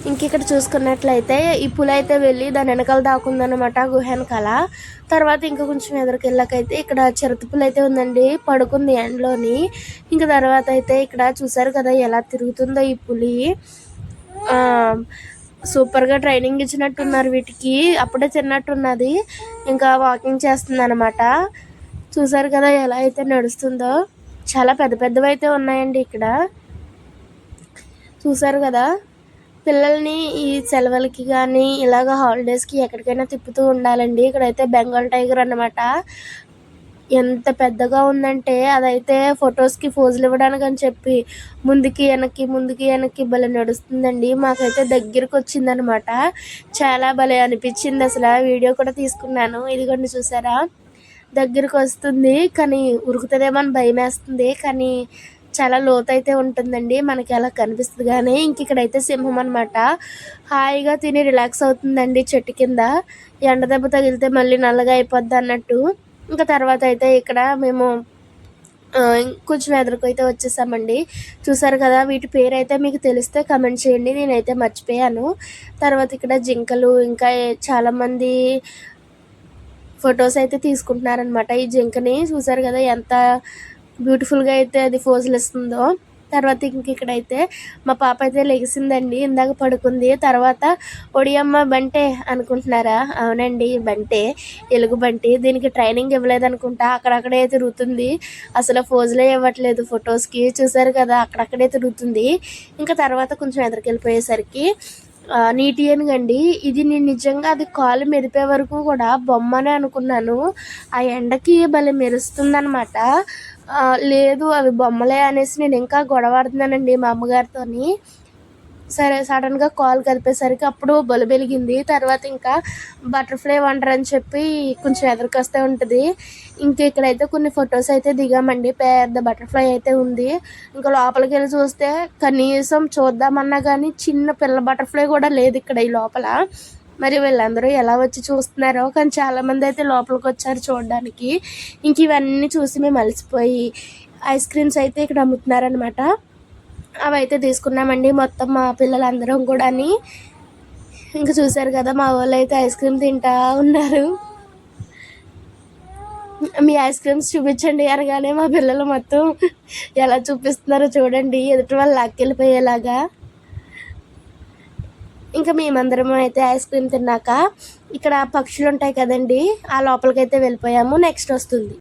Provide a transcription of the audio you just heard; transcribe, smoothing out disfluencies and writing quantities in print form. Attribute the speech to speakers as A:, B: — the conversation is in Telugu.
A: ఇక్కడ చూసుకున్నట్లయితే ఈ పులి అయితే వెళ్ళి దాని వెనకాల దాక్కుందనమాట గుహ వెనకాల. తర్వాత ఇంకా కొంచెం ఎదురుకి వెళ్ళాకైతే ఇక్కడ చిరుతపులి అయితే ఉందండి, పడుకుంది ఎండలోని. ఇంకా తర్వాత అయితే ఇక్కడ చూసారు కదా ఎలా తిరుగుతుందో ఈ పులి. సూపర్గా ట్రైనింగ్ ఇచ్చినట్టున్నారు వీటికి, అప్పుడే తిన్నట్టున్నది, ఇంకా వాకింగ్ చేస్తుంది అనమాట. చూసారు కదా ఎలా అయితే నడుస్తుందో. చాలా పెద్ద పెద్దవి అయితే ఉన్నాయండి ఇక్కడ. చూసారు కదా, పిల్లల్ని ఈ సెలవులకి కానీ ఇలాగ హాలిడేస్కి ఎక్కడికైనా తిప్పుతూ ఉండాలండి. ఇక్కడైతే బెంగాల్ టైగర్ అన్నమాట. ఎంత పెద్దగా ఉందంటే అదైతే ఫొటోస్కి పోజులు ఇవ్వడానికి అని చెప్పి ముందుకి వెనక్కి భలే నడుస్తుందండి. మాకైతే దగ్గరికి వచ్చిందనమాట, చాలా భలే అనిపించింది అసలు. వీడియో కూడా తీసుకున్నాను, ఇదిగోండి చూసారా దగ్గరికి వస్తుంది, కానీ ఉరుకుతుందేమో అని భయం వేస్తుంది. కానీ చాలా లోతైతే ఉంటుందండి, మనకి అలా కనిపిస్తుంది. కానీ ఇక్కడైతే సింహం అనమాట, హాయిగా తిని రిలాక్స్ అవుతుందండి చెట్టు కింద. ఎండ దెబ్బ తగిలితే మళ్ళీ నల్లగా అయిపోద్ది అన్నట్టు. ఇంకా తర్వాత అయితే ఇక్కడ మేము కొంచెం ఎదురుకు అయితే వచ్చేసామండి. చూసారు కదా, వీటి పేరు అయితే మీకు తెలిస్తే కమెంట్ చేయండి, నేనైతే మర్చిపోయాను. తర్వాత ఇక్కడ జింకలు, ఇంకా చాలామంది ఫొటోస్ అయితే తీసుకుంటున్నారనమాట. ఈ జింకని చూసారు కదా ఎంత బ్యూటిఫుల్గా అయితే అది ఫోజులు ఇస్తుందో. తర్వాత ఇక్కడైతే మా పాప అయితే లెగిసిందండి, ఇందాక పడుకుంది. తర్వాత ఒడియమ్మ బంటే అనుకుంటున్నారా? అవునండి, బంటే, ఎలుగు బంటి. దీనికి ట్రైనింగ్ ఇవ్వలేదు అనుకుంటా, అక్కడక్కడే తిరుగుతుంది, అసలు ఫోజులే ఇవ్వట్లేదు ఫొటోస్కి. చూసారు కదా అక్కడక్కడే తిరుగుతుంది. ఇంకా తర్వాత కొంచెం ఎదురుకెళ్ళిపోయేసరికి నీటి ఏనుగండి ఇది. నేను నిజంగా అది కాలు మెరిపే వరకు కూడా బొమ్మనే అనుకున్నాను, ఆ ఎండకి భలే మెరుస్తుందనమాట. లేదు అవి బొమ్మలే అనేసి నేను ఇంకా గొడవాడుతున్నానండి మా అమ్మగారితోని. సరే సడన్గా కాల్ కదిపేసరికి అప్పుడు బొలు వెలిగింది. తర్వాత ఇంకా బటర్ఫ్లై వండర్ అని చెప్పి కొంచెం ఎదురుకొస్తే ఉంటుంది. ఇక్కడైతే కొన్ని ఫొటోస్ అయితే దిగామండి, పెద్ద బటర్ఫ్లై అయితే ఉంది. ఇంకా లోపలికి వెళ్ళి చూస్తే కనీసం చూద్దామన్నా కానీ చిన్న పిల్ల బటర్ఫ్లై కూడా లేదు ఇక్కడ ఈ లోపల. మరి వీళ్ళందరూ ఎలా వచ్చి చూస్తున్నారో, కానీ చాలామంది అయితే లోపలికి వచ్చారు చూడడానికి. ఇవన్నీ చూసి మేము అలసిపోయి ఐస్ క్రీమ్స్ అయితే ఇక్కడ అమ్ముతున్నారనమాట, అవి అయితే తీసుకున్నామండి మొత్తం మా పిల్లలందరం కూడా. ఇంకా చూసారు కదా మా వాళ్ళు అయితే ఐస్ క్రీమ్ తింటా ఉన్నారు. మీ ఐస్ క్రీమ్స్ చూపించండి అనగానే మా పిల్లలు మొత్తం ఎలా చూపిస్తున్నారో చూడండి, ఎదుటి వాళ్ళు లాక్కెళ్ళిపోయేలాగా. ఇంకా మేమందరం అయితే ఐస్ క్రీమ్ తిన్నాక ఇక్కడ పక్షులు ఉంటాయి కదండి, ఆ లోపలికైతే వెళ్ళిపోయాము. నెక్స్ట్ వస్తుంది.